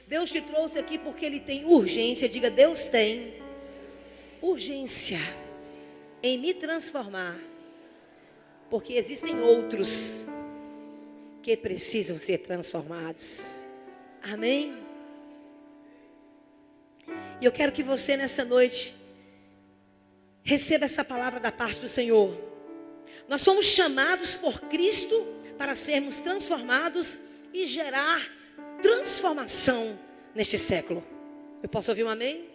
Deus te trouxe aqui porque Ele tem urgência. Diga, Deus tem urgência em me transformar. Porque existem outros que precisam ser transformados. Amém? E eu quero que você nessa noite receba essa palavra da parte do Senhor. Nós somos chamados por Cristo para sermos transformados e gerar transformação neste século. Eu posso ouvir um amém?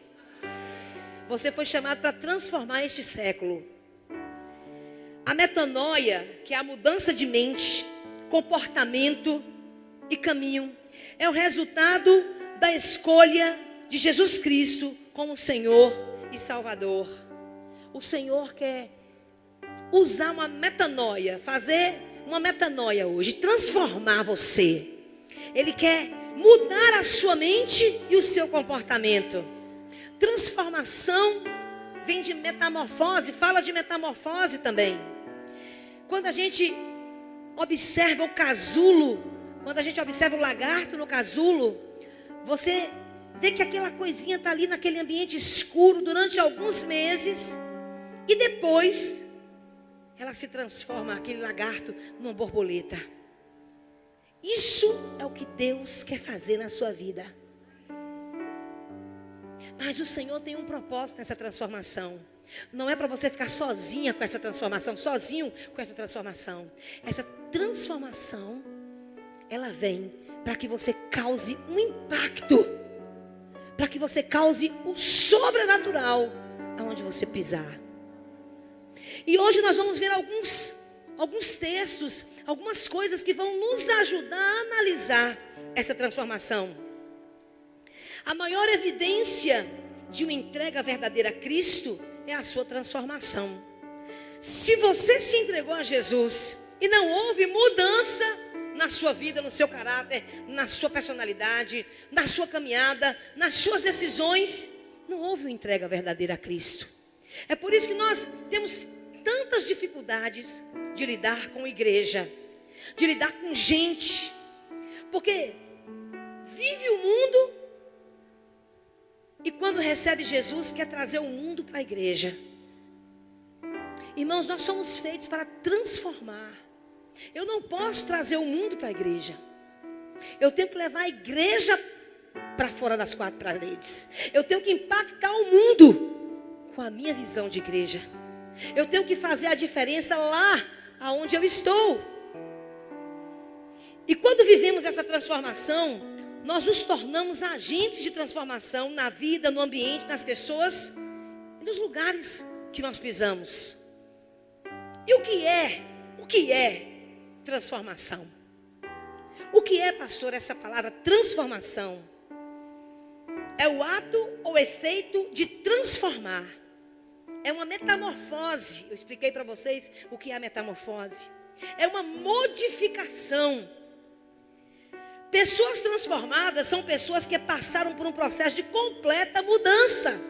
Você foi chamado para transformar este século. A metanoia, que é a mudança de mente, comportamento e caminho, é o resultado da escolha de Jesus Cristo como Senhor e Salvador. O Senhor quer usar uma metanoia, fazer uma metanoia hoje, transformar você. Ele quer mudar a sua mente e o seu comportamento. Transformação vem de metamorfose, fala de metamorfose também. Quando a gente observa o casulo, quando a gente observa o lagarto no casulo, você vê que aquela coisinha está ali naquele ambiente escuro durante alguns meses e depois ela se transforma, aquele lagarto, numa borboleta. Isso é o que Deus quer fazer na sua vida. Mas o Senhor tem um propósito nessa transformação. Não é para você ficar sozinha com essa transformação, sozinho com essa transformação. Essa transformação, ela vem para que você cause um impacto, para que você cause o sobrenatural aonde você pisar. E hoje nós vamos ver alguns textos, algumas coisas que vão nos ajudar a analisar essa transformação. A maior evidência de uma entrega verdadeira a Cristo é a sua transformação. Se você se entregou a Jesus e não houve mudança na sua vida, no seu caráter, na sua personalidade, na sua caminhada, nas suas decisões, não houve uma entrega verdadeira a Cristo. É por isso que nós temos tantas dificuldades de lidar com igreja, de lidar com gente, porque vive o mundo e quando recebe Jesus quer trazer o mundo para a igreja. Irmãos, nós somos feitos para transformar. Eu não posso trazer o mundo para a igreja. Eu tenho que levar a igreja para fora das quatro paredes. Eu tenho que impactar o mundo com a minha visão de igreja. Eu tenho que fazer a diferença lá aonde eu estou. E quando vivemos essa transformação, nós nos tornamos agentes de transformação na vida, no ambiente, nas pessoas e nos lugares que nós pisamos. E o que é transformação? O que é, pastor, essa palavra transformação? É o ato ou efeito de transformar. É uma metamorfose. Eu expliquei para vocês o que é a metamorfose. É uma modificação. Pessoas transformadas são pessoas que passaram por um processo de completa mudança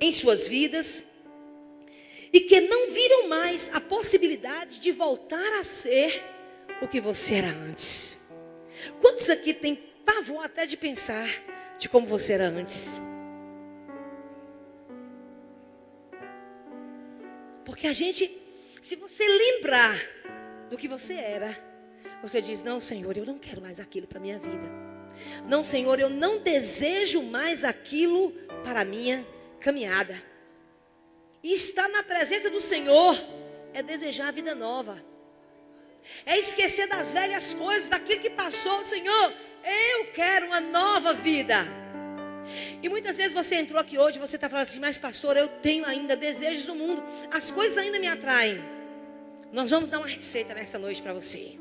em suas vidas e que não viram mais a possibilidade de voltar a ser o que você era antes. Quantos aqui têm pavor até de pensar de como você era antes? Porque a gente, se você lembrar do que você era, você diz, não, Senhor, eu não quero mais aquilo para a minha vida. Não, Senhor, eu não desejo mais aquilo para a minha caminhada. E estar na presença do Senhor é desejar a vida nova. É esquecer das velhas coisas, daquilo que passou. Senhor, eu quero uma nova vida. E muitas vezes você entrou aqui hoje, você está falando assim, mas pastor, eu tenho ainda desejos do mundo. As coisas ainda me atraem. Nós vamos dar uma receita nessa noite para você.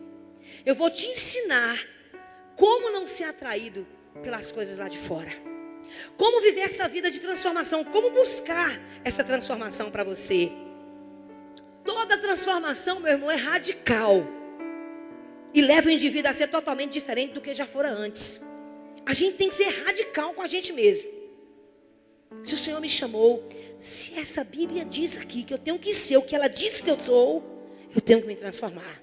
Eu vou te ensinar como não ser atraído pelas coisas lá de fora. Como viver essa vida de transformação. Como buscar essa transformação para você. Toda transformação, meu irmão, é radical. E leva o indivíduo a ser totalmente diferente do que já fora antes. A gente tem que ser radical com a gente mesmo. Se o Senhor me chamou, se essa Bíblia diz aqui que eu tenho que ser o que ela diz que eu sou, eu tenho que me transformar.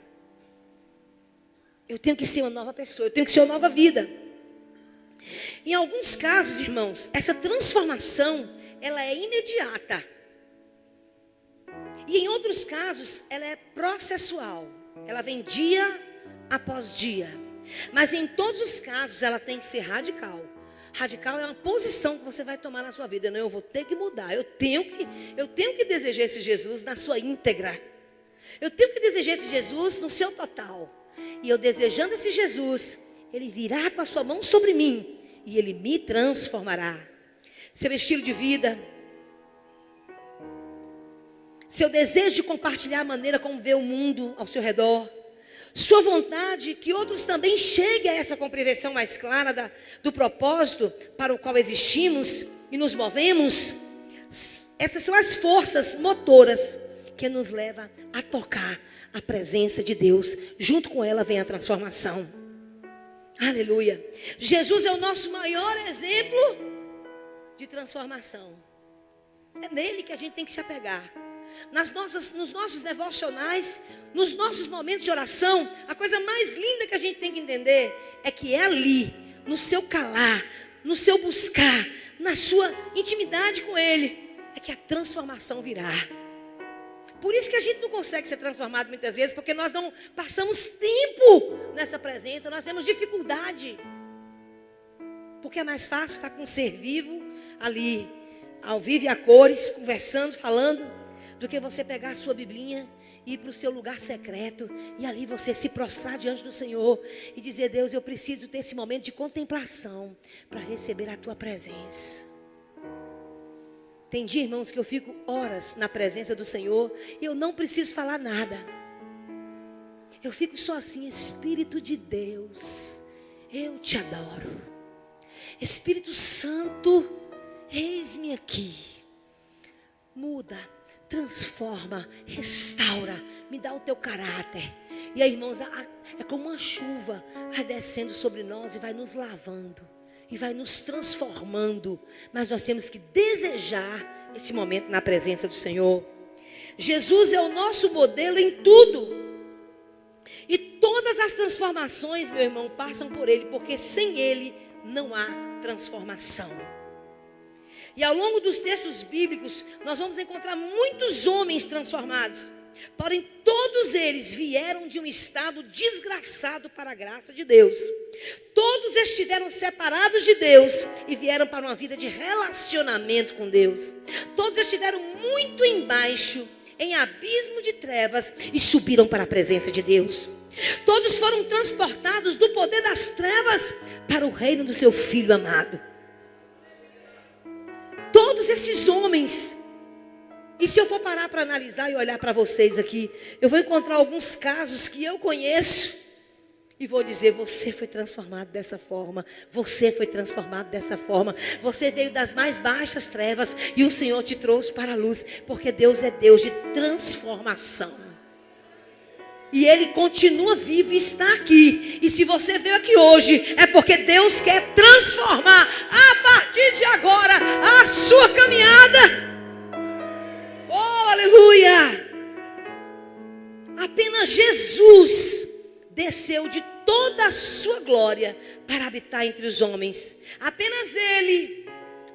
Eu tenho que ser uma nova pessoa, eu tenho que ser uma nova vida. Em alguns casos, irmãos, essa transformação, ela é imediata. E em outros casos, ela é processual. Ela vem dia após dia. Mas em todos os casos, ela tem que ser radical. Radical é uma posição que você vai tomar na sua vida. Não, eu vou ter que mudar. Eu tenho que desejar esse Jesus na sua íntegra. Eu tenho que desejar esse Jesus no seu total. E eu desejando esse Jesus, Ele virá com a sua mão sobre mim e Ele me transformará. Seu estilo de vida, seu desejo de compartilhar a maneira como vê o mundo ao seu redor, sua vontade que outros também cheguem a essa compreensão mais clara do propósito para o qual existimos e nos movemos. Essas são as forças motoras que nos levam a tocar a presença de Deus. Junto com ela vem a transformação. Aleluia. Jesus é o nosso maior exemplo de transformação. É nele que a gente tem que se apegar. Nos nossos devocionais, nos nossos momentos de oração, a coisa mais linda que a gente tem que entender é que é ali, no seu calar, no seu buscar, na sua intimidade com Ele, é que a transformação virá. Por isso que a gente não consegue ser transformado muitas vezes, porque nós não passamos tempo nessa presença, nós temos dificuldade. Porque é mais fácil estar com um ser vivo ali, ao vivo e a cores, conversando, falando, do que você pegar a sua Biblinha e ir para o seu lugar secreto e ali você se prostrar diante do Senhor e dizer: Deus, eu preciso ter esse momento de contemplação para receber a tua presença. Tem dia, irmãos, que eu fico horas na presença do Senhor e eu não preciso falar nada. Eu fico só assim: Espírito de Deus, eu te adoro. Espírito Santo, eis-me aqui. Muda, transforma, restaura, me dá o teu caráter. E aí, irmãos, é como uma chuva, vai descendo sobre nós e vai nos lavando e vai nos transformando. Mas nós temos que desejar esse momento na presença do Senhor. Jesus é o nosso modelo em tudo. E todas as transformações, meu irmão, passam por Ele, porque sem Ele não há transformação. E ao longo dos textos bíblicos, nós vamos encontrar muitos homens transformados. Porém, todos eles vieram de um estado desgraçado para a graça de Deus. Todos estiveram separados de Deus e vieram para uma vida de relacionamento com Deus. Todos estiveram muito embaixo, em abismo de trevas, e subiram para a presença de Deus. Todos foram transportados do poder das trevas para o reino do seu Filho amado. Todos esses homens. E se eu for parar para analisar e olhar para vocês aqui, eu vou encontrar alguns casos que eu conheço e vou dizer: você foi transformado dessa forma, você foi transformado dessa forma, você veio das mais baixas trevas e o Senhor te trouxe para a luz, porque Deus é Deus de transformação. E Ele continua vivo e está aqui. E se você veio aqui hoje, é porque Deus quer transformar a partir de agora a sua caminhada. Oh, aleluia! Apenas Jesus desceu de toda a sua glória para habitar entre os homens. Apenas Ele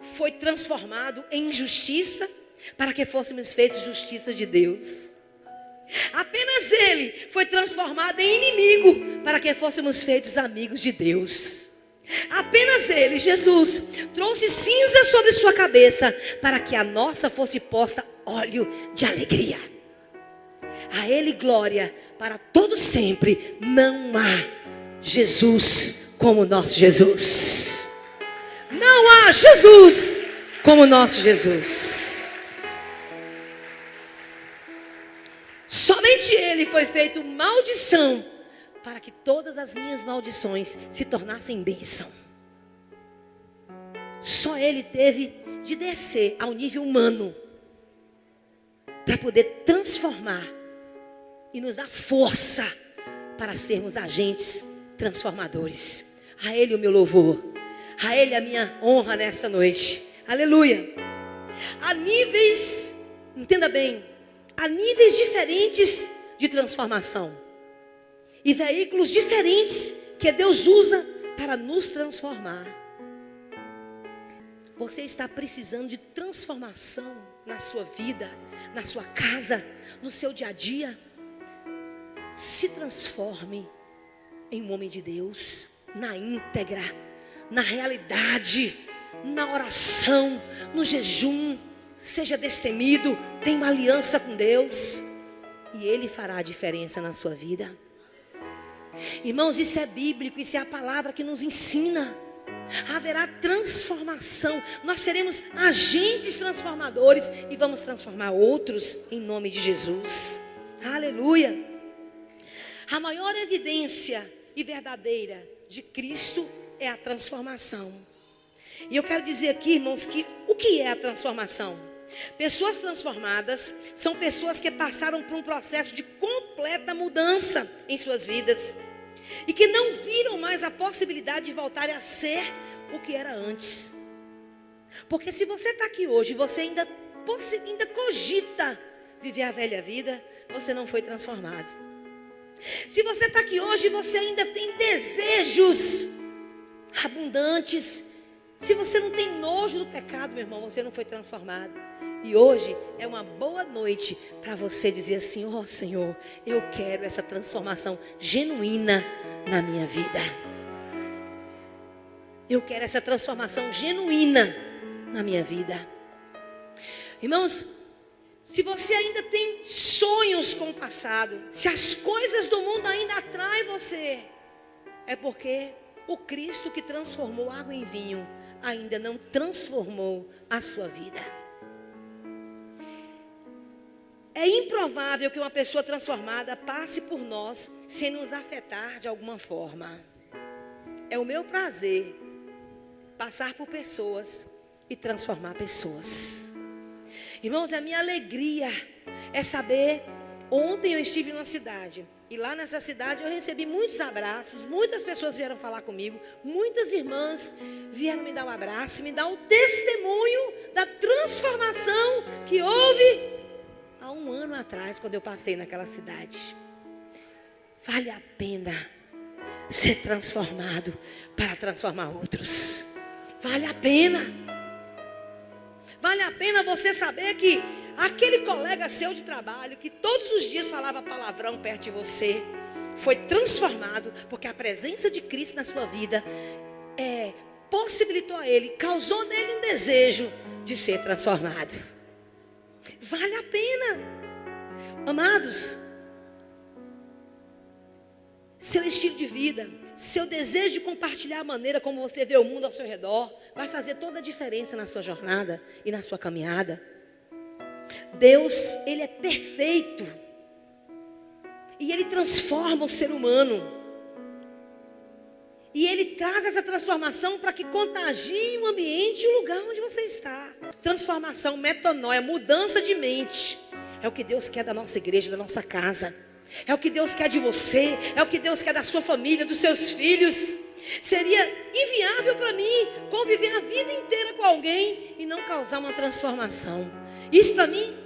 foi transformado em justiça para que fôssemos feitos justiça de Deus. Apenas Ele foi transformado em inimigo para que fôssemos feitos amigos de Deus. Apenas Ele, Jesus, trouxe cinza sobre sua cabeça para que a nossa fosse posta óleo de alegria. A Ele glória para todo sempre. Não há Jesus como o nosso Jesus. Não há Jesus como o nosso Jesus. Somente Ele foi feito maldição para que todas as minhas maldições se tornassem bênção. Só Ele teve de descer ao nível humano para poder transformar e nos dar força para sermos agentes transformadores. A Ele o meu louvor, a Ele a minha honra nesta noite. Aleluia. Há níveis, entenda bem, há níveis diferentes de transformação e veículos diferentes que Deus usa para nos transformar. você está precisando de transformação na sua vida, na sua casa, no seu dia a dia, se transforme em um homem de Deus, na íntegra, na realidade, na oração, no jejum. Seja destemido, tenha uma aliança com Deus, e Ele fará a diferença na sua vida. Irmãos, isso é bíblico, isso é a palavra que nos ensina. Haverá transformação, nós seremos agentes transformadores e vamos transformar outros em nome de Jesus. Aleluia. A maior evidência e verdadeira de Cristo é a transformação. E eu quero dizer aqui, irmãos, que o que é a transformação? Pessoas transformadas são pessoas que passaram por um processo de completa mudança em suas vidas e que não viram mais a possibilidade de voltarem a ser o que era antes. Porque se você está aqui hoje e você ainda cogita viver a velha vida, você não foi transformado. Se você está aqui hoje e você ainda tem desejos abundantes, se você não tem nojo do pecado, meu irmão, você não foi transformado. E hoje é uma boa noite para você dizer assim: ó Senhor, eu quero essa transformação genuína na minha vida. Eu quero essa transformação genuína na minha vida. Irmãos, se você ainda tem sonhos com o passado, se as coisas do mundo ainda atraem você, é porque o Cristo que transformou água em vinho ainda não transformou a sua vida. É improvável que uma pessoa transformada passe por nós sem nos afetar de alguma forma. É o meu prazer passar por pessoas e transformar pessoas. Irmãos, a minha alegria é saber, ontem eu estive numa cidade, e lá nessa cidade eu recebi muitos abraços, muitas pessoas vieram falar comigo, muitas irmãs vieram me dar um abraço, me dar um testemunho da transformação que houve há um ano atrás, quando eu passei naquela cidade. Vale a pena ser transformado para transformar outros. Vale a pena. Vale a pena você saber que aquele colega seu de trabalho, que todos os dias falava palavrão perto de você, foi transformado, porque a presença de Cristo na sua vida possibilitou a ele, causou nele um desejo de ser transformado. Vale a pena. Amados, seu estilo de vida, seu desejo de compartilhar a maneira como você vê o mundo ao seu redor, vai fazer toda a diferença na sua jornada e na sua caminhada. Deus, Ele é perfeito. E Ele transforma o ser humano. E Ele traz essa transformação para que contagie o ambiente e o lugar onde você está. Transformação, metanoia, mudança de mente. É o que Deus quer da nossa igreja, da nossa casa. É o que Deus quer de você. É o que Deus quer da sua família, dos seus filhos. Seria inviável para mim conviver a vida inteira com alguém e não causar uma transformação. Isso para mim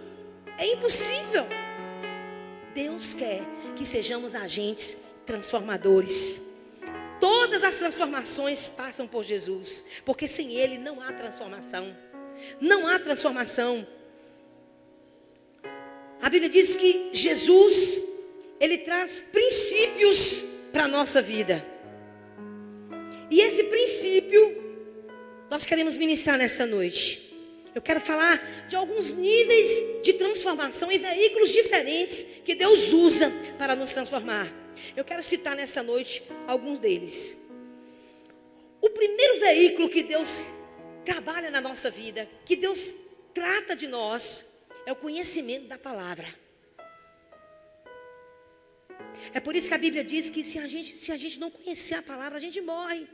é impossível. Deus quer que sejamos agentes transformadores. Todas as transformações passam por Jesus, porque sem Ele não há transformação. Não há transformação. A Bíblia diz que Jesus, Ele traz princípios para a nossa vida. E esse princípio nós queremos ministrar nessa noite. Eu quero falar de alguns níveis de transformação e veículos diferentes que Deus usa para nos transformar. Eu quero citar nessa noite alguns deles. O primeiro veículo que Deus trabalha na nossa vida, que Deus trata de nós, é o conhecimento da palavra. É por isso que a Bíblia diz que se a gente não conhecer a palavra, a gente morre.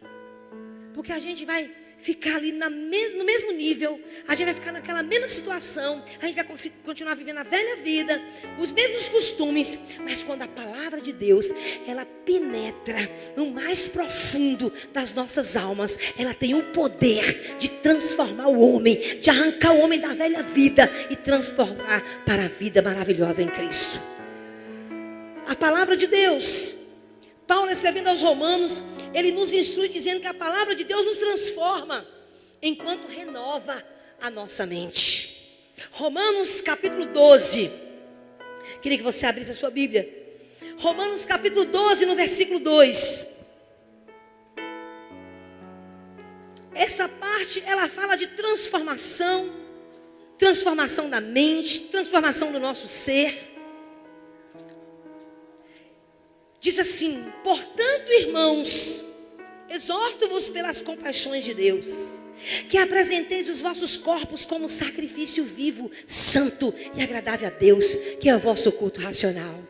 Porque a gente vai ficar ali no mesmo nível, a gente vai ficar naquela mesma situação, a gente vai continuar vivendo a velha vida, os mesmos costumes, mas quando a palavra de Deus, ela penetra no mais profundo das nossas almas, ela tem o poder de transformar o homem, de arrancar o homem da velha vida e transformar para a vida maravilhosa em Cristo. A palavra de Deus, Paulo escrevendo aos Romanos, ele nos instrui dizendo que a palavra de Deus nos transforma. enquanto renova a nossa mente. Romanos capítulo 12. Queria que você abrisse a sua Bíblia. Romanos capítulo 12, no versículo 2. Essa parte, ela fala de transformação. Transformação da mente, transformação do nosso ser. Diz assim: portanto, irmãos, exorto-vos pelas compaixões de Deus, que apresenteis os vossos corpos como sacrifício vivo, santo e agradável a Deus, que é o vosso culto racional.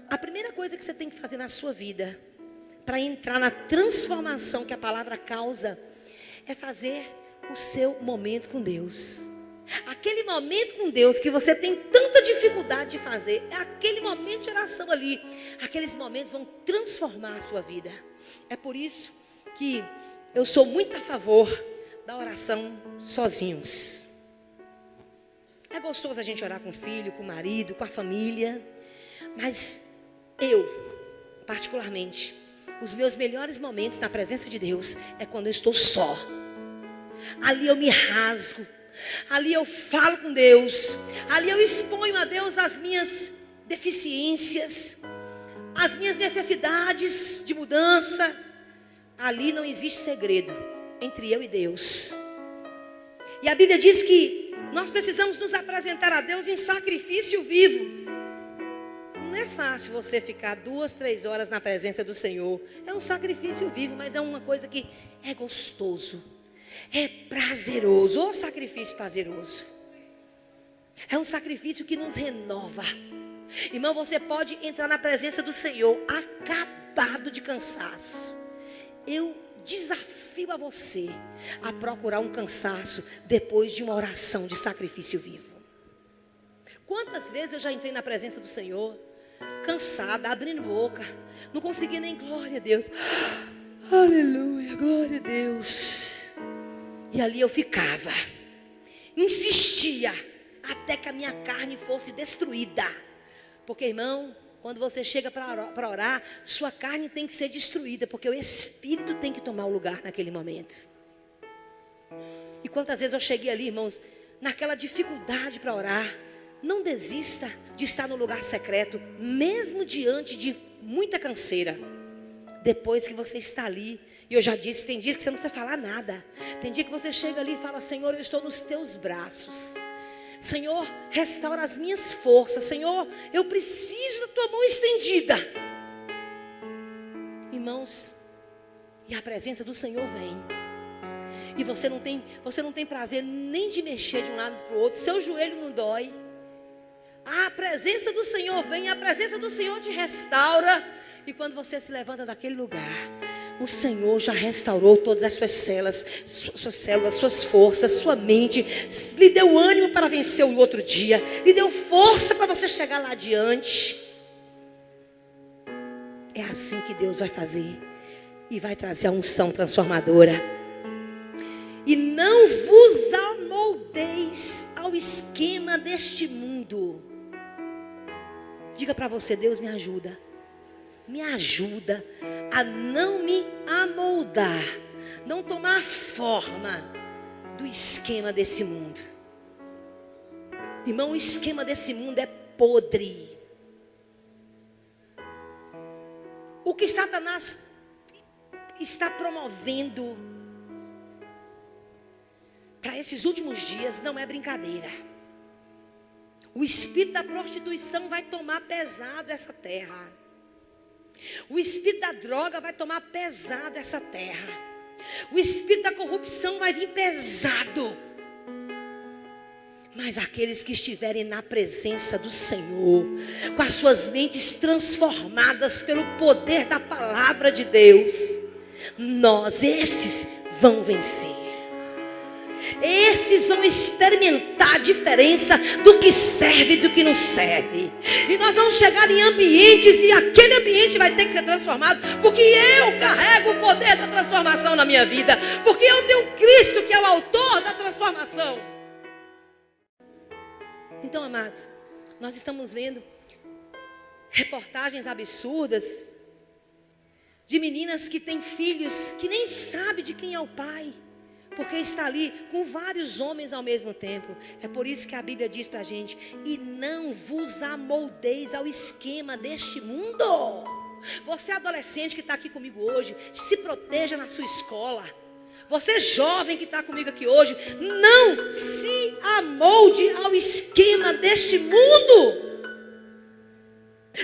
A primeira coisa que você tem que fazer na sua vida, para entrar na transformação que a palavra causa, é fazer o seu momento com Deus. Aquele momento com Deus que você tem tanta dificuldade de fazer, é aquele momento de oração ali. Aqueles momentos vão transformar a sua vida. É por isso que eu sou muito a favor da oração sozinhos. É gostoso a gente orar com o filho, com o marido, com a família. Mas eu, particularmente, os meus melhores momentos na presença de Deus é quando eu estou só. Ali eu me rasgo. Ali eu falo com Deus. Ali eu exponho a Deus as minhas deficiências, as minhas necessidades de mudança. Ali não existe segredo entre eu e Deus. E a Bíblia diz que nós precisamos nos apresentar a Deus em sacrifício vivo. Não é fácil você ficar 2, 3 horas na presença do Senhor. É um sacrifício vivo, mas é uma coisa que é gostoso. É prazeroso, ou sacrifício prazeroso. É um sacrifício que nos renova. Irmão, você pode entrar na presença do Senhor acabado de cansaço. Eu desafio a você a procurar um cansaço depois de uma oração de sacrifício vivo. Quantas vezes eu já entrei na presença do Senhor, cansada, abrindo boca, não conseguia nem glória a Deus. Aleluia, glória a Deus. E ali eu ficava, insistia, até que a minha carne fosse destruída. Porque, irmão, quando você chega para orar, sua carne tem que ser destruída, porque o Espírito tem que tomar o lugar naquele momento. E quantas vezes eu cheguei ali, irmãos, naquela dificuldade para orar. Não desista de estar no lugar secreto, mesmo diante de muita canseira. Depois que você está ali, e eu já disse, tem dias que você não precisa falar nada. Tem dia que você chega ali e fala: Senhor, eu estou nos teus braços. Senhor, restaura as minhas forças. Senhor, eu preciso da tua mão estendida. Irmãos, e a presença do Senhor vem. E você não tem prazer nem de mexer de um lado para o outro. Seu joelho não dói. A presença do Senhor vem, a presença do Senhor te restaura. E quando você se levanta daquele lugar, o Senhor já restaurou todas as suas células, suas forças, sua mente. Lhe deu ânimo para vencer o outro dia. Lhe deu força para você chegar lá adiante. É assim que Deus vai fazer. E vai trazer a unção transformadora. E não vos amoldeis ao esquema deste mundo. Diga para você: Deus, me ajuda. Me ajuda a não me amoldar, não tomar forma do esquema desse mundo. Irmão, o esquema desse mundo é podre. O que Satanás está promovendo para esses últimos dias não é brincadeira. O espírito da prostituição vai tomar pesado essa terra. O espírito da droga vai tomar pesado essa terra. O espírito da corrupção vai vir pesado. Mas aqueles que estiverem na presença do Senhor, com as suas mentes transformadas pelo poder da palavra de Deus, esses vão vencer. Esses vão experimentar a diferença do que serve e do que não serve. E nós vamos chegar em ambientes e aquele ambiente vai ter que ser transformado, porque eu carrego o poder da transformação na minha vida, porque eu tenho Cristo que é o autor da transformação. Então, amados, nós estamos vendo reportagens absurdas de meninas que têm filhos que nem sabem de quem é o pai. porque está ali com vários homens ao mesmo tempo. É por isso que a Bíblia diz para a gente: e não vos amoldeis ao esquema deste mundo. Você adolescente que está aqui comigo hoje, se proteja na sua escola. Você jovem que está comigo aqui hoje, não se amolde ao esquema deste mundo.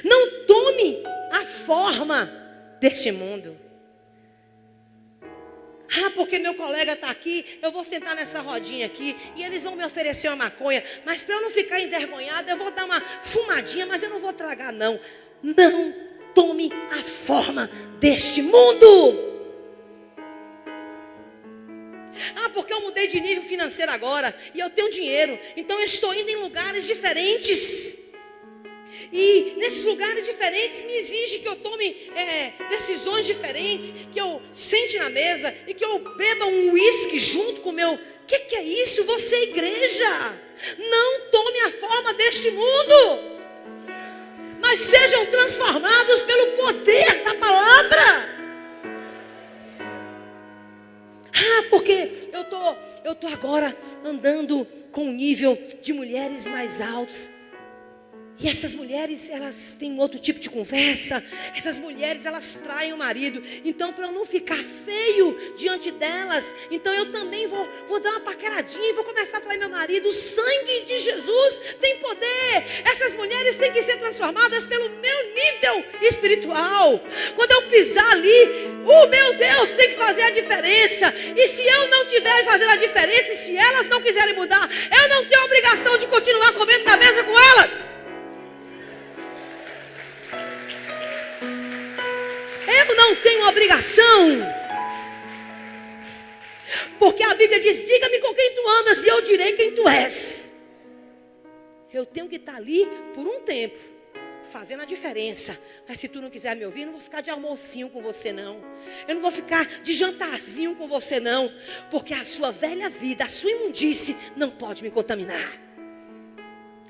Não tome a forma deste mundo. Porque meu colega está aqui, eu vou sentar nessa rodinha aqui e eles vão me oferecer uma maconha, mas para eu não ficar envergonhada, eu vou dar uma fumadinha, mas eu não vou tragar não. Não tome a forma deste mundo. Porque eu mudei de nível financeiro agora e eu tenho dinheiro, então eu estou indo em lugares diferentes. E nesses lugares diferentes me exige que eu tome decisões diferentes, que eu sente na mesa e que eu beba um uísque junto com o meu. Que é isso? Você é igreja. Não tome a forma deste mundo, mas sejam transformados pelo poder da palavra. Porque eu tô agora andando com um nível de mulheres mais altos. E essas mulheres, elas têm um outro tipo de conversa. Essas mulheres, elas traem o marido. Então, para eu não ficar feio diante delas, então eu também vou dar uma paqueradinha e vou começar a trair meu marido. O sangue de Jesus tem poder. Essas mulheres têm que ser transformadas pelo meu nível espiritual. Quando eu pisar ali, o meu Deus tem que fazer a diferença. E se eu não tiver fazendo a diferença, e se elas não quiserem mudar, eu não tenho a obrigação de continuar comendo na mesa com elas. Eu não tenho obrigação. Porque a Bíblia diz: diga-me com quem tu andas e eu direi quem tu és. Eu tenho que estar ali por um tempo, fazendo a diferença. Mas se tu não quiser me ouvir, eu não vou ficar de almocinho com você não. Eu não vou ficar de jantarzinho com você não. Porque a sua velha vida, a sua imundície não pode me contaminar.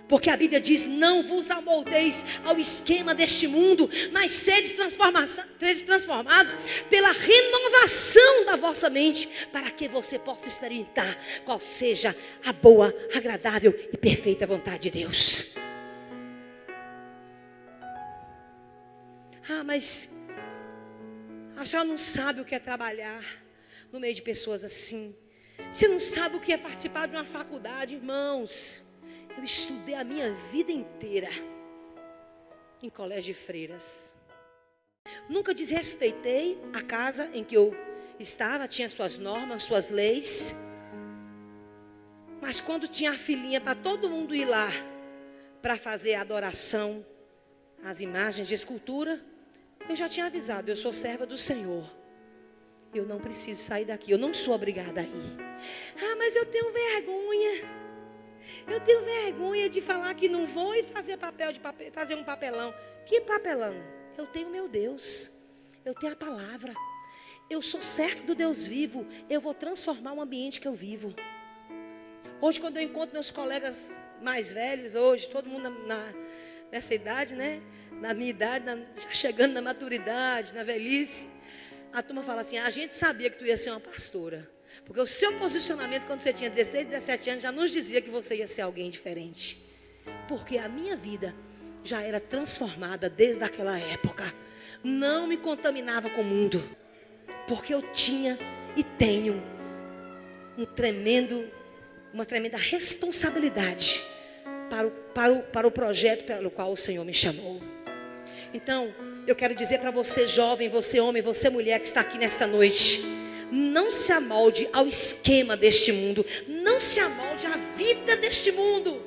Porque a Bíblia diz: não vos amoldeis ao esquema deste mundo, mas sedes transformados pela renovação da vossa mente, para que você possa experimentar qual seja a boa, agradável e perfeita vontade de Deus. Mas a senhora não sabe o que é trabalhar no meio de pessoas assim. Você não sabe o que é participar de uma faculdade, irmãos. Eu estudei a minha vida inteira em colégio de freiras. Nunca desrespeitei a casa em que eu estava, tinha suas normas, suas leis. Mas quando tinha a filinha para todo mundo ir lá para fazer a adoração às imagens de escultura, eu já tinha avisado: eu sou serva do Senhor. Eu não preciso sair daqui, eu não sou obrigada a ir. Mas eu tenho vergonha. Eu tenho vergonha de falar que não vou e fazer fazer um papelão. Que papelão? Eu tenho meu Deus. Eu tenho a palavra. Eu sou servo do Deus vivo. Eu vou transformar o ambiente que eu vivo. Hoje, quando eu encontro meus colegas mais velhos, hoje, todo mundo nessa idade, né? Na minha idade, já chegando na maturidade, na velhice, a turma fala assim: a gente sabia que tu ia ser uma pastora. Porque o seu posicionamento quando você tinha 16, 17 anos já nos dizia que você ia ser alguém diferente. Porque a minha vida já era transformada desde aquela época. Não me contaminava com o mundo. Porque eu tinha e tenho uma tremenda responsabilidade para o projeto pelo qual o Senhor me chamou. Então, eu quero dizer para você jovem, você homem, você mulher que está aqui nesta noite: não se amolde ao esquema deste mundo. Não se amolde à vida deste mundo.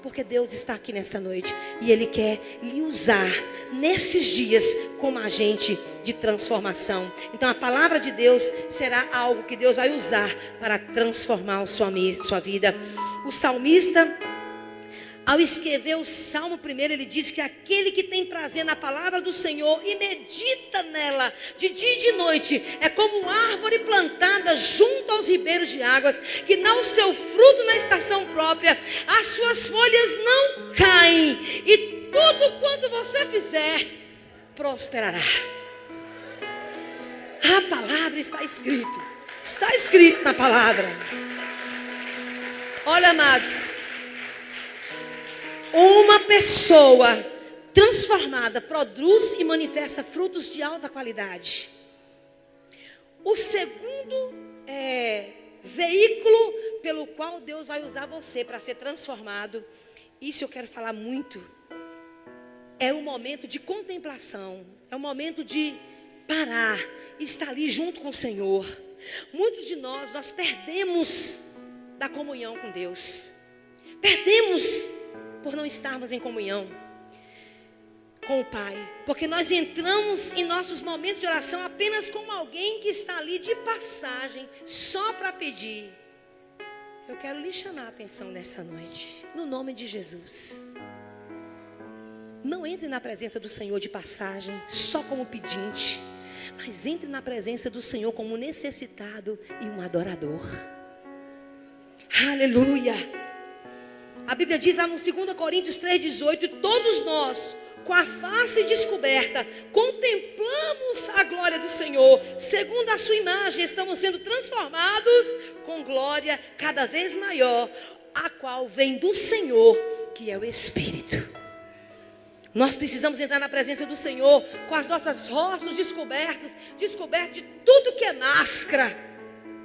Porque Deus está aqui nessa noite e Ele quer lhe usar nesses dias como agente de transformação. Então a palavra de Deus será algo que Deus vai usar para transformar a sua vida. O salmista, ao escrever o Salmo 1, ele diz que aquele que tem prazer na palavra do Senhor e medita nela de dia e de noite, é como uma árvore plantada junto aos ribeiros de águas, que dá o seu fruto na estação própria, as suas folhas não caem, e tudo quanto você fizer, prosperará. A palavra está escrito. Está escrito na palavra. Olha, amados, uma pessoa transformada produz e manifesta frutos de alta qualidade. O segundo veículo pelo qual Deus vai usar você para ser transformado, isso eu quero falar muito, é um momento de contemplação, é um momento de parar, estar ali junto com o Senhor. Muitos de nós perdemos da comunhão com Deus. Perdemos por não estarmos em comunhão com o Pai. Porque nós entramos em nossos momentos de oração apenas com alguém que está ali de passagem, só para pedir. Eu quero lhe chamar a atenção nessa noite, no nome de Jesus. Não entre na presença do Senhor de passagem, só como pedinte, mas entre na presença do Senhor como necessitado e um adorador. Aleluia. A Bíblia diz lá no 2 Coríntios 3,18: e todos nós, com a face descoberta, contemplamos a glória do Senhor, segundo a sua imagem, estamos sendo transformados com glória cada vez maior, a qual vem do Senhor, que é o Espírito. Nós precisamos entrar na presença do Senhor com as nossas rostos descobertos de tudo que é máscara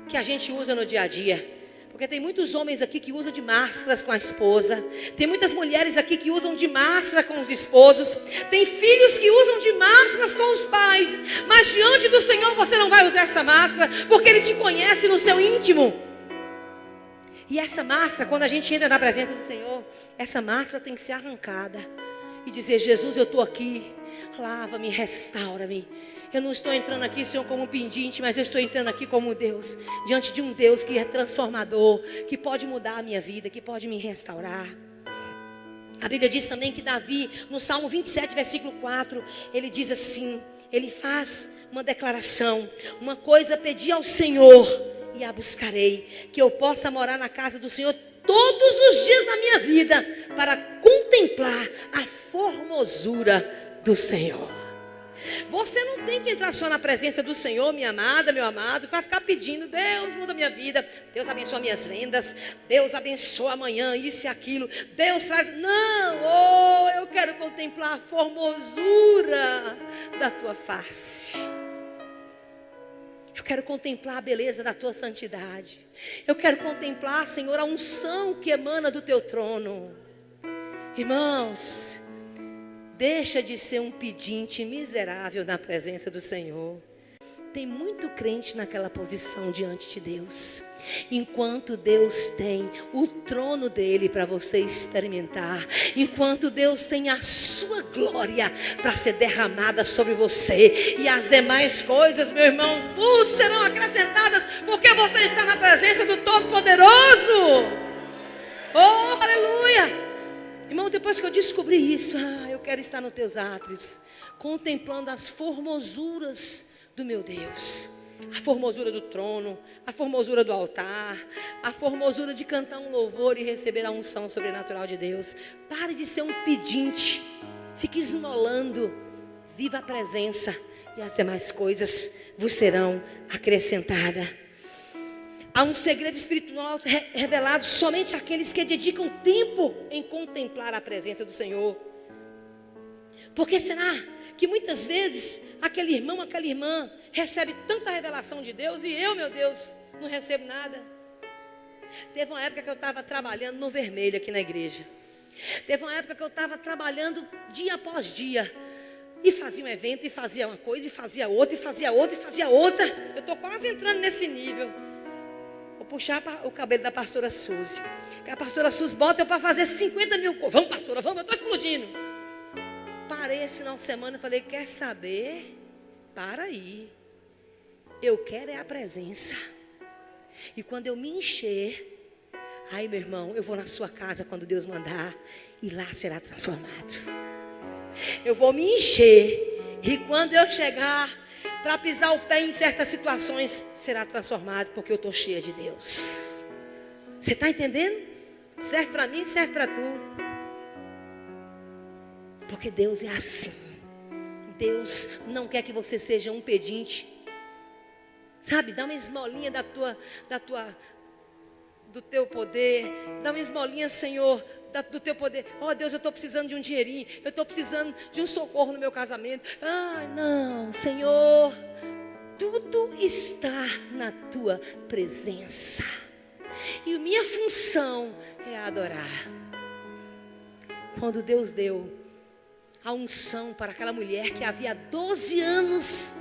que a gente usa no dia a dia. Porque tem muitos homens aqui que usam de máscaras com a esposa. Tem muitas mulheres aqui que usam de máscara com os esposos. Tem filhos que usam de máscaras com os pais. Mas diante do Senhor você não vai usar essa máscara, porque Ele te conhece no seu íntimo. E essa máscara, quando a gente entra na presença do Senhor, essa máscara tem que ser arrancada. E dizer: Jesus, eu estou aqui, lava-me, restaura-me. Eu não estou entrando aqui, Senhor, como um pedinte, mas eu estou entrando aqui como Deus, diante de um Deus que é transformador, que pode mudar a minha vida, que pode me restaurar. A Bíblia diz também que Davi, no Salmo 27, versículo 4, ele diz assim, ele faz uma declaração: uma coisa pedi ao Senhor e a buscarei, que eu possa morar na casa do Senhor todos os dias da minha vida, para contemplar a formosura do Senhor. Você não tem que entrar só na presença do Senhor, minha amada, meu amado, para ficar pedindo: Deus, muda minha vida, Deus abençoa minhas vendas, Deus abençoa amanhã, isso e aquilo, Deus traz... Não, eu quero contemplar a formosura da tua face. Eu quero contemplar a beleza da tua santidade. Eu quero contemplar, Senhor, a unção que emana do teu trono. Irmãos, deixa de ser um pedinte miserável na presença do Senhor. Tem muito crente naquela posição diante de Deus, enquanto Deus tem o trono dele para você experimentar, enquanto Deus tem a sua glória para ser derramada sobre você, e as demais coisas, meus irmãos, vos serão acrescentadas, porque você está na presença do Todo-Poderoso. Oh, aleluia! Irmão, depois que eu descobri isso, eu quero estar nos teus átrios, contemplando as formosuras do meu Deus. A formosura do trono, a formosura do altar, a formosura de cantar um louvor e receber a unção sobrenatural de Deus. Pare de ser um pedinte, fique esmolando, viva a presença, e as demais coisas vos serão acrescentadas. Há um segredo espiritual revelado somente àqueles que dedicam tempo em contemplar a presença do Senhor. Por que será que muitas vezes aquele irmão, aquela irmã recebe tanta revelação de Deus e eu, meu Deus, não recebo nada? Teve uma época que eu estava trabalhando no vermelho aqui na igreja. Teve uma época que eu estava trabalhando dia após dia. E fazia um evento, e fazia uma coisa, e fazia outra, e fazia outra, e fazia outra. Eu estou quase entrando nesse nível. Vou puxar o cabelo da pastora Suzy. Que a pastora Suzy bota eu para fazer 50 mil coisas. Vamos, pastora, vamos, eu estou explodindo. Parei esse final de semana e falei: quer saber? Para aí. Eu quero é a presença. E quando eu me encher, aí, meu irmão, eu vou na sua casa quando Deus mandar, e lá será transformado. Eu vou me encher, e quando eu chegar para pisar o pé em certas situações, será transformado, porque eu estou cheia de Deus. Você está entendendo? Serve para mim, serve para tu. Porque Deus é assim. Deus não quer que você seja um pedinte. Sabe, dá uma esmolinha do teu poder. Dá uma esmolinha, Senhor, do teu poder. Oh Deus, eu estou precisando de um dinheirinho. Eu estou precisando de um socorro no meu casamento. Ah, não, Senhor. Tudo está na tua presença. E a minha função é adorar. Quando Deus deu a unção para aquela mulher que havia 12 anos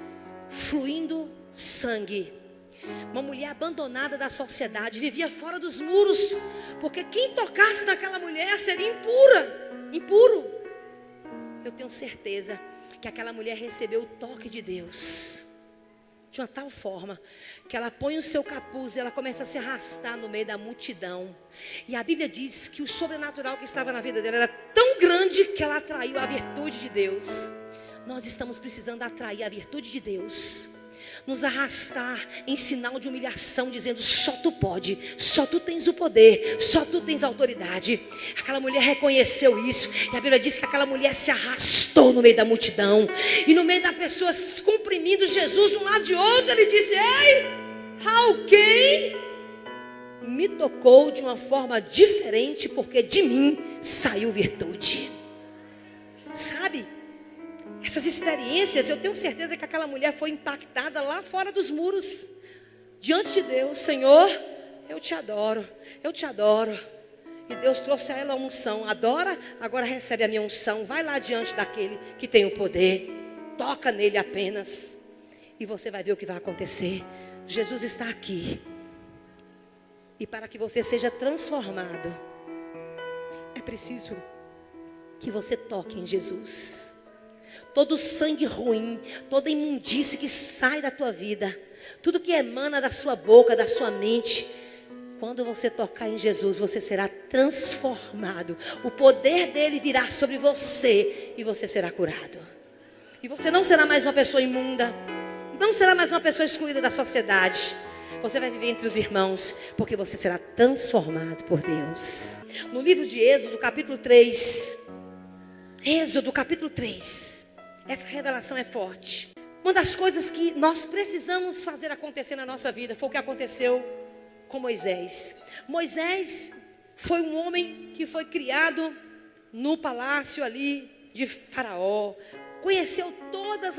fluindo sangue. Uma mulher abandonada da sociedade, vivia fora dos muros, porque quem tocasse naquela mulher seria impuro. Eu tenho certeza que aquela mulher recebeu o toque de Deus de uma tal forma que ela põe o seu capuz e ela começa a se arrastar no meio da multidão. E a Bíblia diz que o sobrenatural que estava na vida dela era tão grande que ela atraiu a virtude de Deus. Nós estamos precisando atrair a virtude de Deus, nos arrastar em sinal de humilhação, dizendo: só tu pode, só tu tens o poder, só tu tens autoridade. Aquela mulher reconheceu isso, e a Bíblia diz que aquela mulher se arrastou no meio da multidão, e no meio das pessoas comprimindo Jesus de um lado e de outro, ele disse: ei, alguém me tocou de uma forma diferente, porque de mim saiu virtude. Sabe? Essas experiências, eu tenho certeza que aquela mulher foi impactada lá fora dos muros, diante de Deus. Senhor, eu te adoro, eu te adoro. E Deus trouxe a ela a unção. Adora, agora recebe a minha unção. Vai lá diante daquele que tem o poder, toca nele apenas, e você vai ver o que vai acontecer. Jesus está aqui, e para que você seja transformado, é preciso que você toque em Jesus. Todo sangue ruim, toda imundície que sai da tua vida, tudo que emana da sua boca, da sua mente, quando você tocar em Jesus, você será transformado. O poder dele virá sobre você e você será curado. E você não será mais uma pessoa imunda, não será mais uma pessoa excluída da sociedade. Você vai viver entre os irmãos, porque você será transformado por Deus. No livro de Êxodo, capítulo 3, Êxodo, capítulo 3. Essa revelação é forte. Uma das coisas que nós precisamos fazer acontecer na nossa vida foi o que aconteceu com Moisés. Moisés foi um homem que foi criado no palácio ali de Faraó. Conheceu todos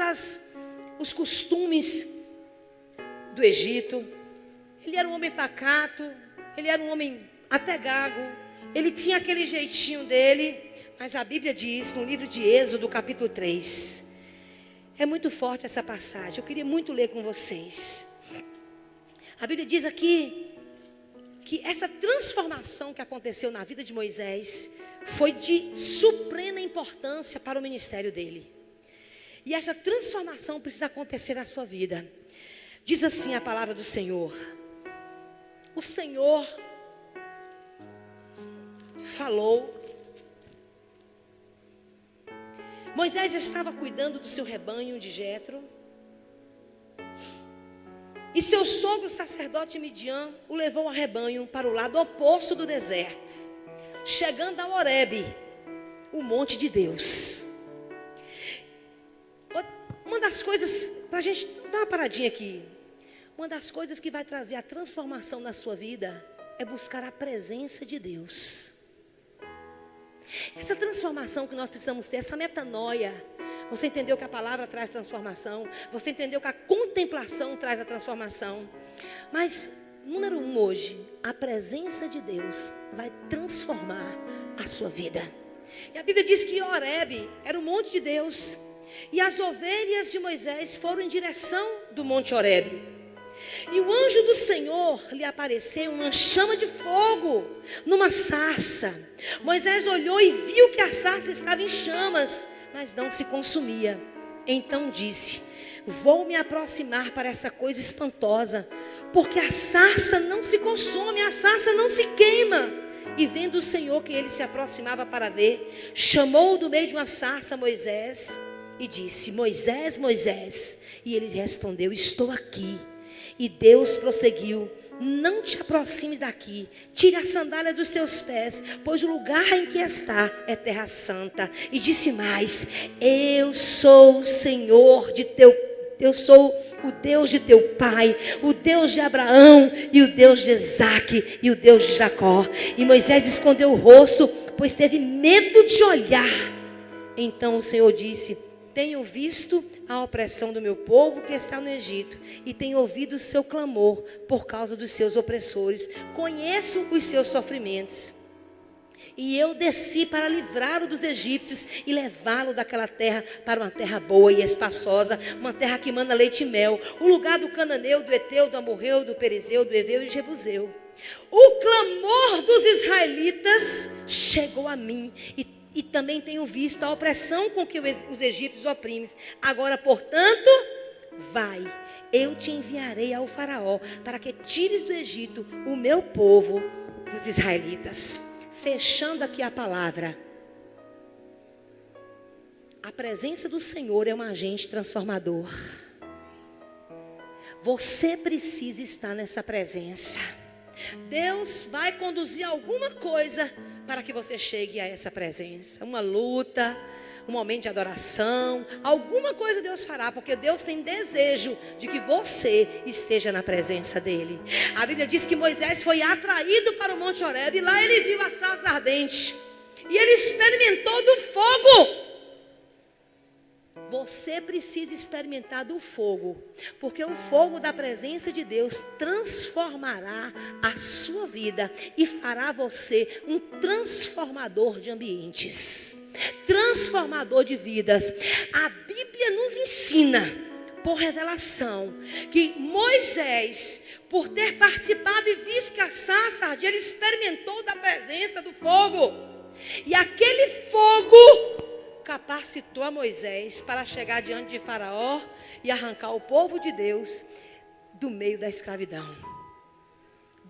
os costumes do Egito. Ele era um homem pacato, ele era um homem até gago. Ele tinha aquele jeitinho dele. Mas a Bíblia diz, no livro de Êxodo, capítulo 3, é muito forte essa passagem, eu queria muito ler com vocês. A Bíblia diz aqui, que essa transformação que aconteceu na vida de Moisés, foi de suprema importância para o ministério dele. E essa transformação precisa acontecer na sua vida. Diz assim a palavra do Senhor: o Senhor falou. Moisés estava cuidando do seu rebanho de Jetro, e seu sogro sacerdote Midian o levou ao rebanho para o lado oposto do deserto, chegando a Horebe, o monte de Deus. Uma das coisas, para a gente dar uma paradinha aqui, uma das coisas que vai trazer a transformação na sua vida é buscar a presença de Deus. Essa transformação que nós precisamos ter, essa metanoia. Você entendeu que a palavra traz transformação, você entendeu que a contemplação traz a transformação. Mas, número 1 hoje, a presença de Deus vai transformar a sua vida. E a Bíblia diz que Horebe era o monte de Deus, e as ovelhas de Moisés foram em direção do monte Horebe. E o anjo do Senhor lhe apareceu uma chama de fogo numa sarça. Moisés olhou e viu que a sarça estava em chamas, mas não se consumia. Então disse: vou me aproximar para essa coisa espantosa, porque a sarça não se consome, a sarça não se queima. E vendo o Senhor que ele se aproximava para ver, chamou do meio de uma sarça Moisés e disse: Moisés, Moisés. E ele respondeu: estou aqui. E Deus prosseguiu: não te aproximes daqui, tire a sandália dos teus pés, pois o lugar em que está é terra santa. E disse mais: eu sou o Senhor de teu o Deus de teu pai, o Deus de Abraão e o Deus de Isaque e o Deus de Jacó. E Moisés escondeu o rosto, pois teve medo de olhar. Então o Senhor disse: tenho visto a opressão do meu povo que está no Egito, e tenho ouvido o seu clamor por causa dos seus opressores. Conheço os seus sofrimentos. E eu desci para livrá-lo dos egípcios e levá-lo daquela terra para uma terra boa e espaçosa, uma terra que mana leite e mel, o lugar do cananeu, do eteu, do amorreu, do perezeu, do eveu e do jebuseu. O clamor dos israelitas chegou a mim, e também tenho visto a opressão com que os egípcios oprimem. Agora, portanto, vai, eu te enviarei ao faraó, para que tires do Egito o meu povo, os israelitas. Fechando aqui a palavra, a presença do Senhor é um agente transformador. Você precisa estar nessa presença. Deus vai conduzir alguma coisa para que você chegue a essa presença. Uma luta, um momento de adoração, alguma coisa Deus fará, porque Deus tem desejo de que você esteja na presença dEle. A Bíblia diz que Moisés foi atraído para o Monte Horebe, e lá ele viu a sarça ardente, e ele experimentou do fogo. Você precisa experimentar do fogo, porque o fogo da presença de Deus transformará a sua vida e fará você um transformador de ambientes, transformador de vidas. A Bíblia nos ensina, por revelação, que Moisés, por ter participado e visto que a sarça ardia, ele experimentou da presença do fogo, e aquele fogo capacitou a Moisés para chegar diante de Faraó e arrancar o povo de Deus do meio da escravidão.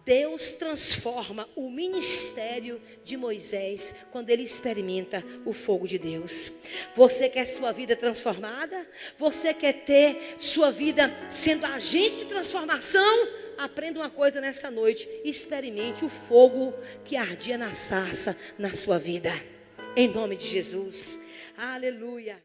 Deus transforma o ministério de Moisés quando ele experimenta o fogo de Deus. Você quer sua vida transformada? Você quer ter sua vida sendo agente de transformação? Aprenda uma coisa nessa noite: experimente o fogo que ardia na sarça na sua vida. Em nome de Jesus. Aleluia.